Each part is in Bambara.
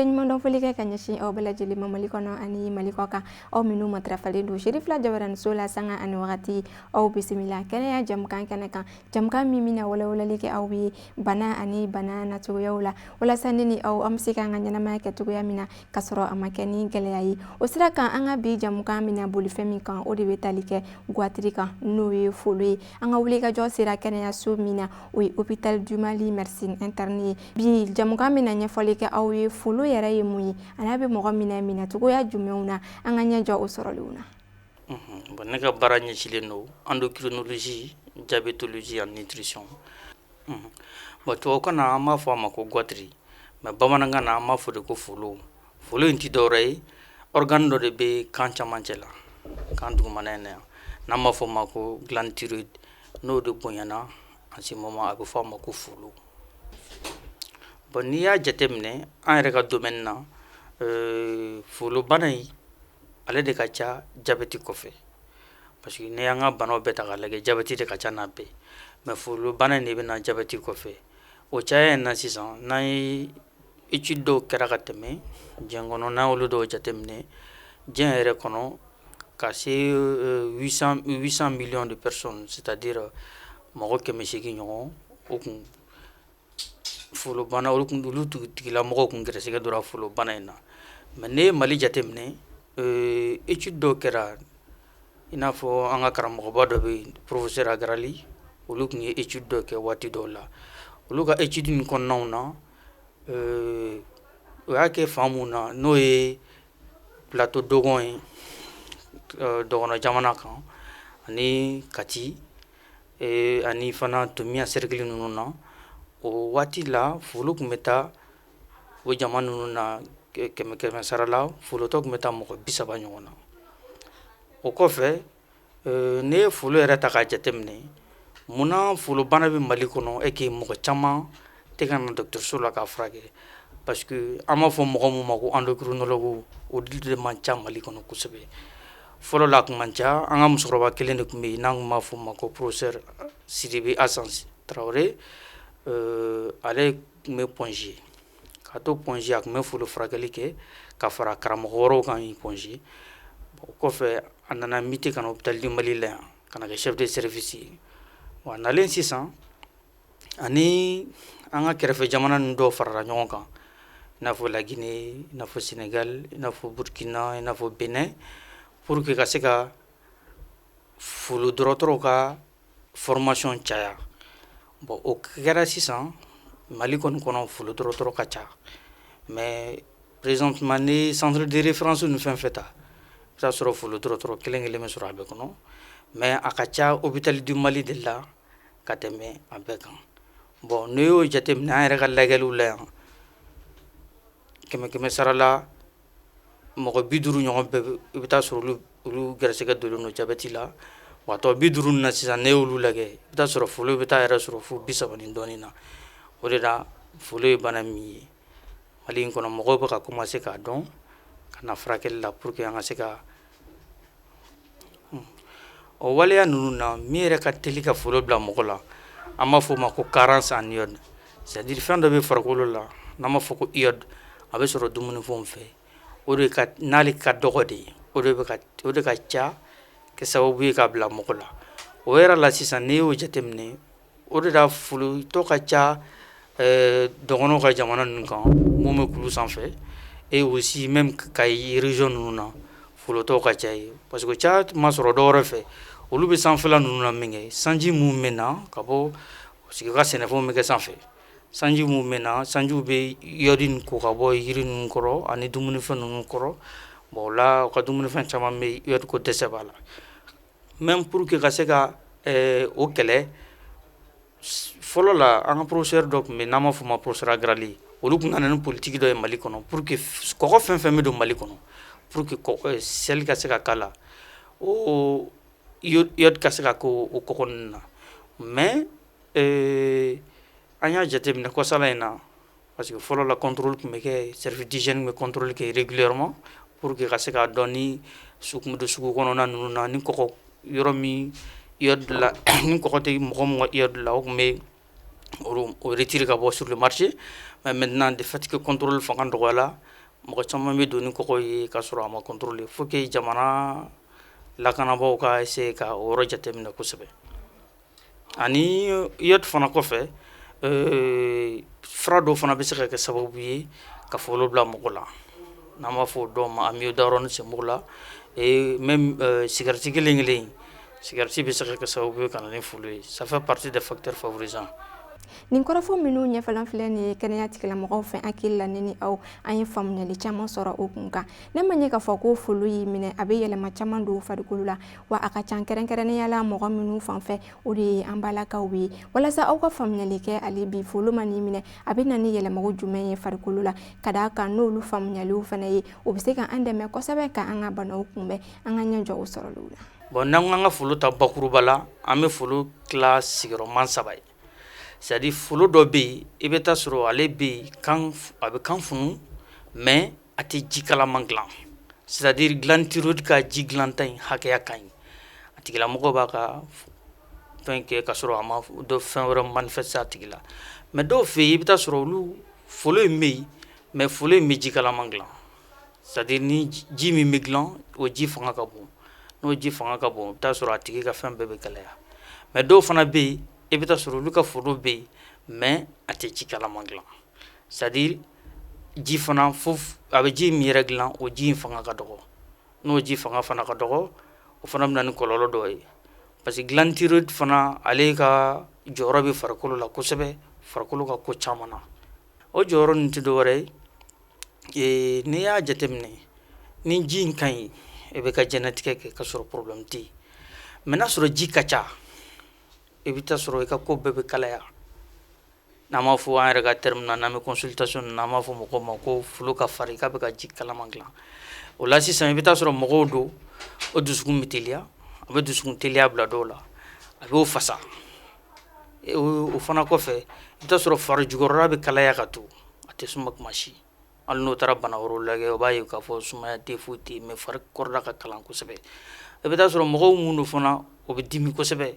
foli ɲuman dɔn foli kɛ ka ɲɛsin aw bɛɛ lajɛlen ma Mali kɔnɔ ani Mali kɔ kan. Aw minnu matarafalen don Cherifla Jabaramuso la sanga ani wagati aw bisimila kɛnɛya jamukan kɛnɛ kan. Jamukan min bɛna walawalali kɛ aw ye bana ani bana nacogoyaw la walasa ne ni aw an bɛ se k'an ka ɲɛnamaya kɛ cogoya min na ka sɔrɔ a ma kɛ ni gɛlɛya ye. O sira kan an ka bi jamukan bɛna boli fɛn min kan o de bɛ tali kɛ goitre kan n'o ye folo ye. An ka wuli ka jɔ sera kɛnɛyaso min na o ye hôpital du Mali médecine interne ye. Bi jamukan bɛna ɲɛfɔli kɛ aw ye folo yɛrɛ ye mun ye a n'a bɛ mɔgɔ minɛ cogoya jumɛnw na an ka ɲɛjɔ o sɔrɔliw na. Bon, ne ka baara ɲɛsilen don endocrinologie, diabétologie and nutrition. Bon, tubabukan na an b'a fɔ a ma ko goitre, mais bamanankan na an b'a fɔ de ko folo. Folo in ti dɔwɛrɛ ye organe dɔ de bɛ kan camancɛ la, kan dugumana in na yan n'an b'a fɔ o ma ko glande thyroïde, n'o de bonyana en ce moment a bɛ fɔ a ma ko folo. Bon, n'i y'a jateminɛ an yɛrɛ ka domaine na folo bana in ale de ka ca jabɛti kɔfɛ, parce que n'i y'an ka banaw bɛɛ ta k'a lajɛ jabɛti de ka ca n'a bɛɛ, mais folo bana in de bɛ na jabɛti kɔfɛ. O caya in na sisan n'an ye étude dɔw kɛra ka tɛmɛ diɲɛ kɔnɔ n'an y'olu dɔw jateminɛ diɲɛ yɛrɛ kɔnɔ ka se 800 millions de personnes, c'est-à-dire mɔgɔ 800 ɲɔgɔn o kun folo bana olu tigilamɔgɔw kun gɛrɛsɛgɛ dora folo bana in na. Mais ne ye Mali jateminɛ étude dɔw kɛra i n'a fɔ an ka karamɔgɔba dɔ bɛ yen professeur Agarali, olu kun ye étude dɔw kɛ waati dɔw la. Olu ka étude in kɔnɔnaw na o y'a kɛ fan mun na n'o ye plateau dogon ye dɔgɔnɔ jamana kan ani Kati ani fana Tomiya cercle ninnu na. O waati la folo kun bɛ taa o jama ninnu na kɛmɛ sara la folotɔ kun bɛ taa mɔgɔ 30 ɲɔgɔn na. O kɔfɛ ne ye folo yɛrɛ ta k'a jateminɛ munna folo bana bɛ Mali kɔnɔ et que mɔgɔ caman tɛ ka na dɔgɔtɔrɔso la k'a furakɛ, parce que an b'a fɔ mɔgɔ mun ma ko endocrinologue o de man ca Mali kɔnɔ kosɛbɛ. Fɔlɔ la a kun man ca, an ka musokɔrɔba kelen de kun bɛ yen n'an kun b'a fɔ o ma ko professeur Sidibe Asan Traoré, ale kun bɛ Pɔnzi ka to Pɔnzi a kun bɛ folo furakɛli kɛ ka fara karamɔgɔ wɛrɛw kan yen Pɔnzi. O kɔfɛ a nana muté ka na hôpital du Mali la yan ka na kɛ chef de service ye. Wa nalen sisan ani an ka kɛrɛfɛ jamana ninnu dɔw farala ɲɔgɔn kan i n'a fɔ La Guinée, i n'a fɔ Sénégal, i n'a fɔ Burkina, i n'a fɔ Benin, pour que ka se ka folo dɔgɔtɔrɔw ka formation caya. Bon, o kɛra sisan Mali kɔnɔ folo dɔgɔtɔrɔ ka ca, mais présentement ni centre de référence ni fɛn fɛn ta i bɛ taa sɔrɔ folo dɔgɔtɔrɔ kelen bɛ sɔrɔ a bɛɛ kɔnɔ, mais a ka ca hôpital du Mali de la ka tɛmɛ a bɛɛ kan. Bon, n'i y'o jateminɛ an yɛrɛ ka lajɛliw la yan kɛmɛ sara la mɔgɔ 50 ɲɔgɔn bɛɛ i bɛ taa sɔrɔ olu gɛrɛsɛgɛ donnen don jabɛti la, wa tɔ 50 na sisan ne y'olu lajɛ i bɛ taa sɔrɔ folo bɛ taa yɛrɛ sɔrɔ fo 30 ni dɔɔnin na. O de la folo ye bana min ye Mali in kɔnɔ mɔgɔw bɛ ka commencer k'a dɔn ka na furakɛli la pour que an ka se ka o waleya ninnu na min yɛrɛ ka teli ka folo bila mɔgɔ la an b'a fɔ o ma ko carence en iode, c'est-à-dire fɛn dɔ bɛ farikolo la n'an b'a fɔ ko iode a bɛ sɔrɔ dumunifɛnw fɛ, o de ka n'ale ka dɔgɔ de o de ka ca kɛ sababu ye ka bila mɔgɔ la. O yɛrɛ la sisan n'i y'o jateminɛ o de la folotɔ ka ca dɔgɔnɔw ka jamana ninnu kan mun bɛ kulu sanfɛ et aussi même Kayi région ninnu na folotɔw ka ca ye, parce que ca ma sɔrɔ dɔ wɛrɛ fɛ olu bɛ sanfɛla ninnu na min kɛ sanji mun bɛ na ka bɔ parce que ka sɛnɛfɛnw bɛ kɛ sanfɛ, sanji mun bɛ na sanjiw bɛ iode nin ko ka bɔ yiri ninnu kɔrɔ ani dumunifɛn ninnu kɔrɔ. Bon, o la u ka dumunifɛn caman bɛ iode ko dɛsɛ b'a la, même pour que ka se ka o kɛlɛ fɔlɔ la an ka professeur dɔ tun bɛ n'an b'a fɔ o ma professeur Agarali, olu tun nana ni politique dɔ ye Mali kɔnɔ pour que kɔgɔ fɛn fɛn bɛ don Mali kɔnɔ pour que sel ka se ka k'a la o iode ka se ka k'o kɔgɔ ninnu na. Mais an y'a jateminɛ kɔsala in na parce que fɔlɔ la contrôle tun bɛ kɛ service d'hygiène bɛ contrôle kɛ régulièrement pour que ka se k'a dɔn ni su kun bɛ don sugu kɔnɔna ninnu na ni kɔgɔ yɔrɔ min iode la ni kɔgɔ tɛ mɔgɔ min ka iode la o tun bɛ o retirer ka bɔ sur le marché. Mais maintenant de fait que contrôle fanga dɔgɔyala mɔgɔ caman bɛ don ni kɔgɔ ye k'a sɔrɔ a ma contrôler faut que jamana lakanabaaw ka essayer ka o yɔrɔ jateminɛ kosɛbɛ ani yɔt fana kɔfɛ fura dɔw fana bɛ se ka kɛ sababu ye ka folo bila mɔgɔ la n'an b'a fɔ dɔw ma amiodarone senbɔ la même cigarette kelen cigarette bɛ se ka kɛ sababu ye ka na ni folo ye ça fait partie des facteurs favorisants. Nin kɔrɔfɔ minnu ɲɛfɛlan filɛ nin ye kɛnɛya tigilamɔgɔw fɛ hakili la ni aw an ye faamuyali caman sɔrɔ o kun kan ne ma ɲɛ k'a fɔ ko folo y'i minɛ a bɛ yɛlɛma caman don farikolo la wa a ka ca kɛrɛnkɛrɛnnenya la mɔgɔ minnu fanfɛ o de ye an balakaw ye walasa aw ka faamuyali kɛ ale bi folo ma n'i minɛ a bɛ na ni yɛlɛmago jumɛn ye farikolo la ka d'a kan n'olu faamuyaliw fana ye o bɛ se ka an dɛmɛ kosɛbɛ ka an ka banaw kunbɛn an ka ɲɛ jɔ o sɔrɔliw la. Bon n'an ko an ka folo ta bakuruba la an bɛ folo tila sigiyɔrɔma 3 ye. C'est-à-dire folo dɔ bɛ yen i bɛ taa sɔrɔ ale bɛ a bɛ kan funu mais a tɛ ji kalaman dilan c'est-à-dire dilan thyroïde ka ji dilanta in hakɛya ka ɲi a tigilamɔgɔ b'a ka fɛn kɛ ka sɔrɔ a ma fɛn wɛrɛ manifester a tigi la mais dɔw fɛ yen i bɛ taa sɔrɔ olu folo in bɛ yen mais folo in bɛ ji kalaman dilan c'est-à-dire ni ji min bɛ dilan o ji fanga ka bon n'o ji fanga ka bon i bɛ taa sɔrɔ a tigi ka fɛn bɛɛ bɛ gɛlɛya mais dɔw fana bɛ yen i bɛ taa sɔrɔ olu ka foro bɛ yen mais a tɛ ji kalaman dilan c'est-à-dire ji fana a bɛ ji min yɛrɛ dilan o ji in fanga ka dɔgɔ n'o ji fanga fana ka dɔgɔ o fana bɛ na ni kɔlɔlɔ dɔ ye parce que dilan thyroïde fana ale ka jɔyɔrɔ bɛ farikolo la kosɛbɛ farikolo ka ko caman na o jɔyɔrɔ nin tɛ dɔwɛrɛ ye n'i y'a jateminɛ ni ji in ka ɲi i bɛ ka jɛnlatigɛ kɛ ka sɔrɔ problème tɛ yen mais n'a sɔrɔ ji ka ca i bɛ taa sɔrɔ i ka ko bɛɛ bɛ kalaya n'an b'a fɔ an yɛrɛ ka terme na n'an bɛ consultation n'an b'a fɔ mɔgɔw ma ko folo ka farin k'a bɛ ka ji kalaman dilan o la sisan i bɛ taa sɔrɔ mɔgɔw don o dusukun bɛ teliya a bɛ dusukun teliya bila dɔw la a bɛ o fasa o fana kɔfɛ i bɛ taa sɔrɔ fari jukɔrɔla bɛ kalaya ka to a tɛ suma kuma si hali n'o taara bana wɛrɛw lajɛ o b'a ye k'a fɔ sumaya tɛ foyi tɛ yen mais fari kɔrɔla ka kalan kosɛbɛ i bɛ taa sɔrɔ mɔgɔw minnu fana o bɛ dimi kosɛbɛ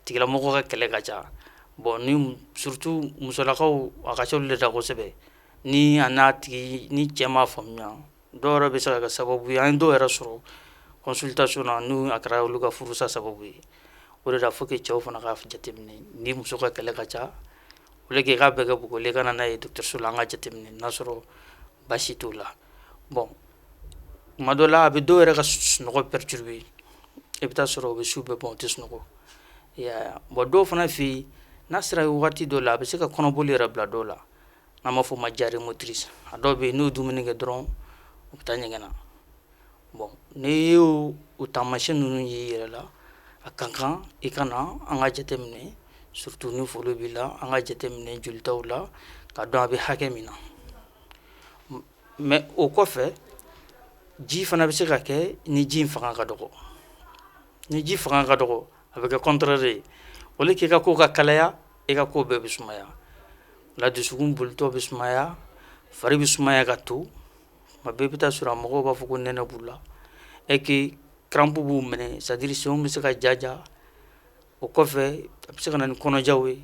tigilamɔgɔ ka kɛlɛ ka ca bon ni surtout musolakaw a ka ca olu de la kosɛbɛ ni a n'a tigi ni cɛ m'a faamuya dɔw yɛrɛ bɛ se ka kɛ sababu ye an ye dɔw yɛrɛ sɔrɔ consultation na n'u a kɛra olu ka furusa sababu ye o de la faut que cɛw fana ka jateminɛ ni muso ka kɛlɛ ka ca au lieu que k'a bɛɛ kɛ bugɔli ka na n'a ye dɔgɔtɔrɔso la an ka jateminɛ n'a sɔrɔ baasi t'o la bon tuma dɔ la a bɛ dɔw yɛrɛ ka sunɔgɔ perturber i bɛ taa sɔrɔ o bɛ su bɛɛ ban o tɛ sunɔgɔ bon dɔw fana fɛ yen n'a sera wagati dɔ la a bɛ se ka kɔnɔboli yɛrɛ bila dɔw la n'an b'a fɔ o ma diarrhée motrice a dɔw bɛ yen n'u ye dumuni kɛ dɔrɔn u bɛ taa ɲɛgɛn na bon n'i y'o taamasiyɛn ninnu ye i yɛrɛ la a ka kan i ka na an ka jateminɛ surtout ni folo b'i la an ka jateminɛ jolitaw la ka dɔn a bɛ hakɛ min na mais o kɔfɛ ji fana bɛ se ka kɛ ni ji in fanga ka dɔgɔ ni ji fanga ka dɔgɔ a bɛ kɛ contraire ye au lieu que i ka ko ka kalaya i ka ko bɛɛ bɛ sumaya la dusukun bolitɔ bɛ sumaya fari bɛ sumaya ka to tuma bɛɛ i bɛ taa sɔrɔ a mɔgɔw b'a fɔ ko nɛnɛ b'u la et que crampe b'u minɛ c'est à dire senw bɛ se ka jaja o kɔfɛ a bɛ se ka na ni kɔnɔjaw ye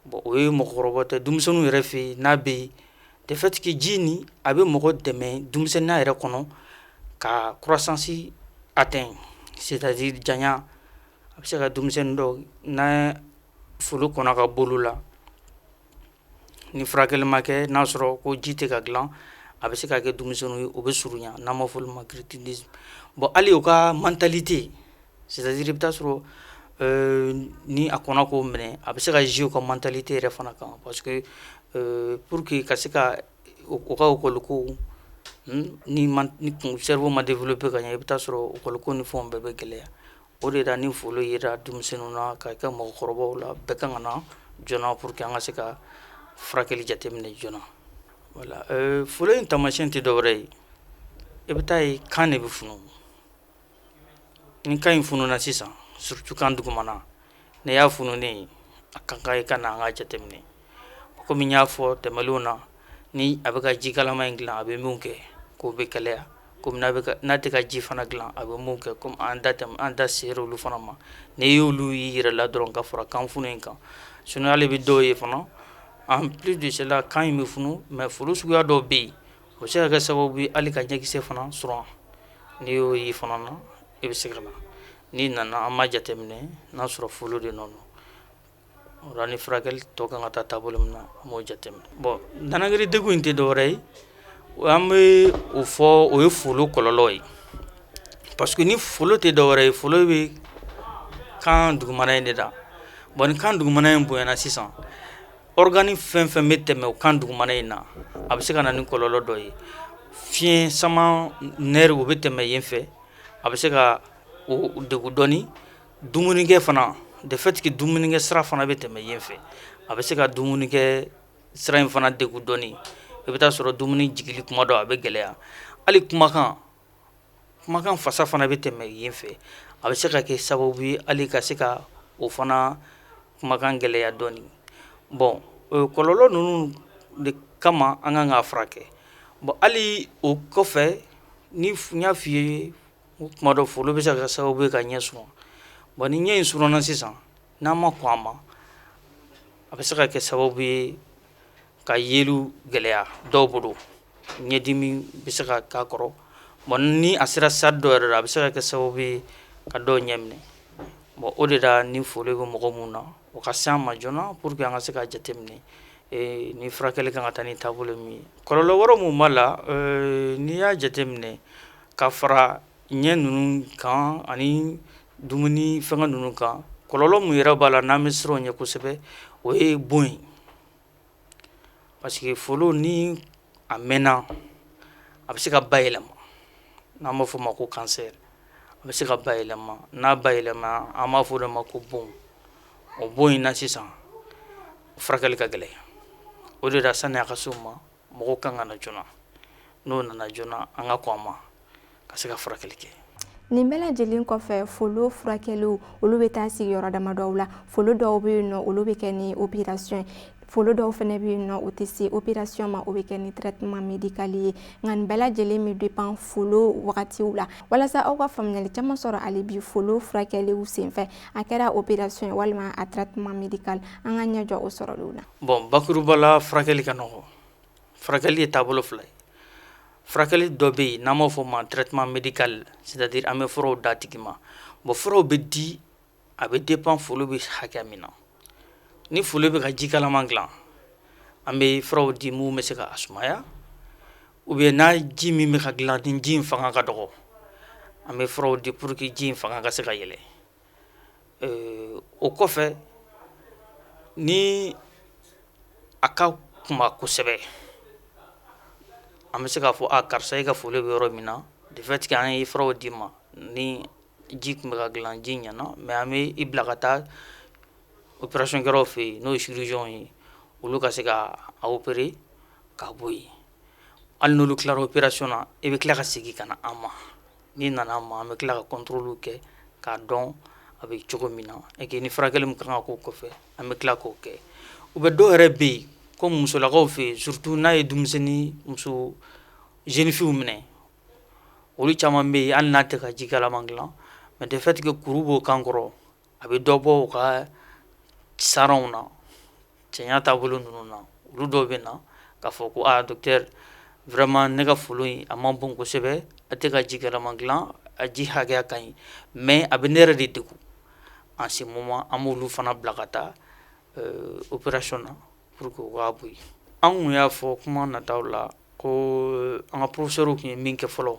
bon o ye mɔgɔkɔrɔbaw tɛ denmisɛnninw yɛrɛ fɛ yen n'a bɛ yen de fait que ji nin a bɛ mɔgɔ dɛmɛ denmisɛnninya yɛrɛ kɔnɔ ka croissance atteindre c'est à dire janya a bɛ se ka denmisɛnnin dɔw n'a folo kɔnɔ ka bolo la ni furakɛli ma kɛ n'a sɔrɔ ko ji tɛ ka dilan a bɛ se ka kɛ denmisɛnninw ye o bɛ surunya n'an b'a fɔ olu ma crétinisme bon hali o ka mentalité c'est à dire i bɛ taa sɔrɔ ni a kɔnɔ k'o minɛ a bɛ se ka jouer o ka mentalité yɛrɛ fana kan parce que pour que ka se ka o ka école ko ni cerveau ma développé ka ɲɛ i bɛ taa sɔrɔ école ko ni fɛnw bɛɛ bɛ gɛlɛya o de la ni folo yera denmisɛnninw na ka kɛ mɔgɔkɔrɔbaw la bɛɛ kan ka na joona pour que an ka se ka furakɛli jateminɛ joona voilà folo in taamasiyɛn tɛ dɔwɛrɛ ye i bɛ taa ye kan de bɛ funu ni kan in fununa sisan surtout kan dugumana n'i y'a fununen a ka kan i ka na an ka jateminɛ komi n y'a fɔ tɛmɛlenw na ni a bɛ ka ji kalaman in dilan a bɛ min kɛ k'o bɛ kɛlɛya komi n'a tɛ ka ji fana dilan a bɛ mun kɛ komi an da sera olu fana ma n'i y'olu y'i yɛrɛ la dɔrɔn ka fara kan funu in kan sinon hali bɛ dɔw ye fana en plus de cela kan in bɛ funu mais folo suguya dɔw bɛ yen o se ka kɛ sababu ye hali ka ɲɛkisɛ fana sɔrɔ n'i y'o ye fana na i bɛ se ka na n'i nana an m'a jateminɛ n'a sɔrɔ folo de nɔ don o la ni furakɛli tɔ kan ka taa taabolo min na an b'o jateminɛ bon danagɛrɛ degun in tɛ dɔwɛrɛ ye an bɛ o fɔ o ye folo kɔlɔlɔ ye parce que ni folo tɛ dɔwɛrɛ ye folo bɛ kan dugumana in de da bon ni kan dugumana in bonyana sisan organi fɛn fɛn bɛ tɛmɛ o kan dugumana in na a bɛ se ka na ni kɔlɔlɔ dɔ ye fiɲɛ sama nɛri o bɛ tɛmɛ yen fɛ a bɛ se ka o degun dɔɔni dumunikɛ fana de fait que dumunikɛ sira fana bɛ tɛmɛ yen fɛ a bɛ se ka dumunikɛ sira in fana degun dɔɔni i bɛ taa sɔrɔ dumuni jigili kuma dɔ a bɛ gɛlɛya hali kumakan fasa fana bɛ tɛmɛ yen fɛ a bɛ se ka kɛ sababu ye hali ka se ka o fana kumakan gɛlɛya dɔɔni bon kɔlɔlɔ ninnu de kama an kan k'a furakɛ bon hali o kɔfɛ ni n y'a f'i ye kuma dɔ folo bɛ se ka kɛ sababu ye ka ɲɛ suma bon ni ɲɛ in surunna sisan n'an ma kɔn a ma a bɛ se ka kɛ sababu ye ka yeli gɛlɛya dɔw bolo ɲɛdimi bɛ se ka k'a kɔrɔ bon ni a sera stade dɔ yɛrɛ la a bɛ se ka kɛ sababu ye ka dɔw ɲɛ minɛ bon o de la ni folo bɛ mɔgɔ mun na o ka se an ma joona pour que an ka se ka jateminɛ ni furakɛli kan ka taa ni taabolo min ye kɔlɔlɔ wɛrɛ mun b'a la n'i y'a jateminɛ ka fara ɲɛ ninnu kan ani dumuni fɛngɛ ninnu kan kɔlɔlɔ mun yɛrɛ b'a la n'an bɛ siran o ɲɛ kosɛbɛ o ye bon ye parce que folo ni a mɛnna a bɛ se ka bayɛlɛma n'an b'a fɔ o ma ko cancer a bɛ se ka bayɛlɛma n'a bayɛlɛma an b'a fɔ o de ma ko bon o bon in na sisan furakɛli ka gɛlɛn o de la sani a ka se o ma mɔgɔw kan ka na joona n'o nana joona an ka kɔn a ma ka se ka furakɛli kɛ nin bɛɛ lajɛlen kɔfɛ folo furakɛliw olu bɛ taa sigiyɔrɔ damadɔw la folo dɔw bɛ yen nɔ olu bɛ kɛ ni opération folo dɔw fana bɛ yen nɔ o tɛ se opération ma o bɛ kɛ ni traitement médical ye nka nin bɛɛ lajɛlen bɛ dépend folo wagatiw la walasa aw ka faamuyali caman sɔrɔ hali bi folo furakɛliw senfɛ a kɛra opération ye walima a traitement médical an ka ɲɛ jɔ o sɔrɔliw la. bon bakuruba la furakɛli ka nɔgɔ furakɛli ye taabolo fila ye furakɛli dɔ bɛ yen n'an b'a fɔ o ma traitement médical c'est-à-dire an bɛ furaw d'a tigi ma bon furaw bɛ di a bɛ dépend folo bɛ hakɛ min na ni folo bɛ ka ji kalaman dilan an bɛ furaw di mun bɛ se ka sumaya ou bien n'a ji min bɛ ka dilan ni ji in fanga ka dɔgɔ an bɛ furaw di pour que ji in fanga ka se ka yɛlɛ o kɔfɛ ni a ka kuma kosɛbɛ an bɛ se k'a fɔ karisa i ka folo bɛ yɔrɔ min na de fait que an ye furaw d'i ma ni ji tun bɛ ka dilan ji ɲɛna mais an bɛ i bila ka taa opération kɛlaw fɛ yen n'o ye chirurgien ye olu ka se ka a opérer k'a bɔ yen hali n'olu tilara opération na i bɛ tila ka segin ka na an ma n'i nana an ma an bɛ tila ka contrôle kɛ k'a dɔn a bɛ cogo min na et que ni furakɛli min kan ka k'o kɔfɛ an bɛ tila k'o kɛ u bɛ dɔw yɛrɛ bɛ yen comme musolakaw fɛ yen surtout n'a ye denmisɛnnin muso jeune fille minɛ olu caman bɛ yen hali n'a tɛ ka ji kalaman dilan mais de fait que kuru b'o kan kɔrɔ a bɛ dɔ bɔ u ka saranw na cɛɲa taabolo ninnu na olu dɔw bɛ na k'a fɔ ko docteur vraiment ne ka folo in a ma bon kosɛbɛ a tɛ ka ji kalaman dilan a ji hakɛya ka ɲi mais a bɛ ne yɛrɛ de degun en ce moment an b'olu fana bila ka taa opération na pour que u k'a bɔ yen an kun y'a fɔ kuma nataw la ko an ka professeur tun ye min kɛ fɔlɔ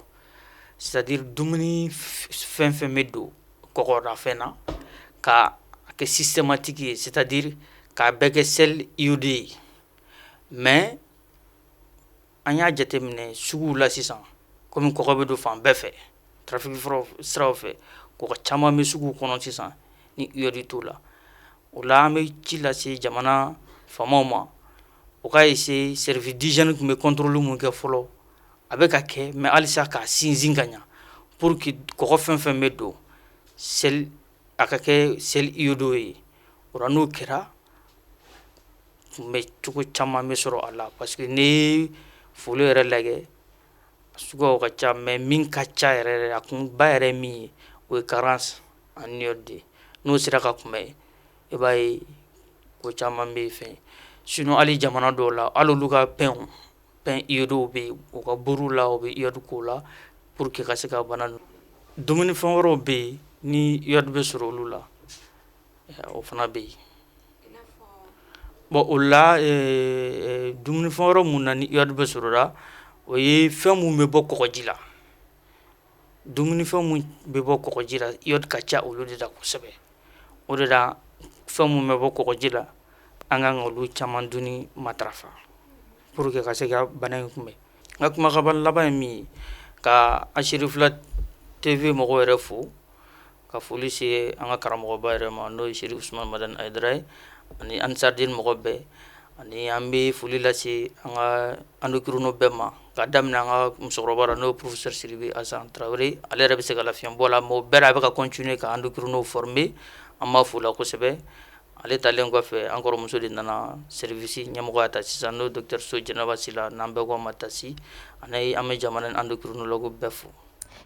c'est-à-dire dumuni fɛn fɛn bɛ don kɔgɔdafɛn na ka kɛ systématique ye c'est-à-dire k'a bɛɛ kɛ sel iodé ye mais an y'a jateminɛ suguw la sisan komi kɔgɔ bɛ don fan bɛɛ fɛ trafic siraw fɛ kɔgɔ caman bɛ suguw kɔnɔ sisan ni iodé t'o la o la an bɛ ci lase jamana faamaw ma o ka essayer service d'hygiène tun bɛ contrôle mun kɛ fɔlɔ a bɛ ka kɛ mais halisa k'a sinsin ka ɲa pour que kɔgɔ fɛn fɛn bɛ don sel a ka kɛ sel iodé ye o la n'o kɛra kunbɛ cogo caman bɛ sɔrɔ a la parce que ne ye folo yɛrɛ lajɛ suguyaw ka ca mais min ka ca yɛrɛ a kunba yɛrɛ min ye o ye carence en iodé n'o sera ka kunbɛ i b'a ye ko caman bɛ fɛn sinon hali jamana dɔw la hali olu ka pain fɛn iyodow bɛ yen u ka buru la u bɛ iyɔdi k'o la pour que ka se ka bana dumunifɛn wɛrɛw bɛ yen ni iyɔdi bɛ sɔrɔ olu la o fana bɛ yen bon o la dumunifɛn wɛrɛ mun na ni iyɔdi bɛ sɔrɔ la o ye fɛn mun bɛ bɔ kɔgɔji la dumunifɛn mun bɛ bɔ kɔgɔji la iyɔdi ka ca olu de la kosɛbɛ o de la fɛn mun bɛ bɔ kɔgɔji la an kan ka olu caman dunni matarafa pour que ka se ka bana in kunbɛn n ka kumakan laban ye min ye ka a Cherifla TV mɔgɔw yɛrɛ fo ka foli se an ka karamɔgɔba yɛrɛ ma n'o ye Chérif Usman Madani Ayidara ye ani Ansarudine mɔgɔ bɛɛ ani an bɛ foli lase an ka endocrinaux bɛɛ ma ka daminɛ an ka musokɔrɔba la n'o ye professeur Sidibe Asan Tarawele ale yɛrɛ bɛ se ka lafiɲɛbɔ la mais o bɛɛ la a bɛ ka continuer ka endocrinaux former an b'a fo la kosɛbɛ ale talen kɔfɛ an kɔrɔmuso de nana service ɲɛmɔgɔya ta sisan n'o docteur So Jɛnɛba Sila n'an bɛɛ ko a ma Tasi ani an bɛ jamana endocrinologue bɛɛ fo.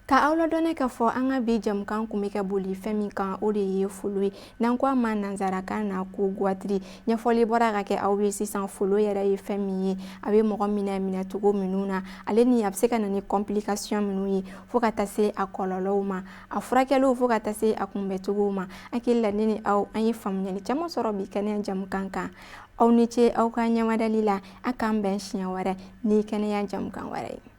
Ka aw ladɔnni k'a fɔ an ka bi jamukan kun bɛ ka boli fɛn min kan o de ye folo ye n'an ko a ma nanzarakan na ko goitre ɲɛfɔli bɔra ka kɛ aw ye sisan folo yɛrɛ ye fɛn min ye a bɛ mɔgɔ minɛ cogo minnu na ale ni a bɛ se ka na ni complication minnu ye fo ka taa se a kɔlɔlɔw ma a furakɛliw fo ka taa se a kunbɛcogow ma hakili la ne ni aw an ye faamuyali caman sɔrɔ bi kɛnɛya jamukan kan aw ni ce aw ka ɲɛmadali la a k'an bɛn siɲɛ wɛrɛ ni kɛnɛya jamukan wɛrɛ ye.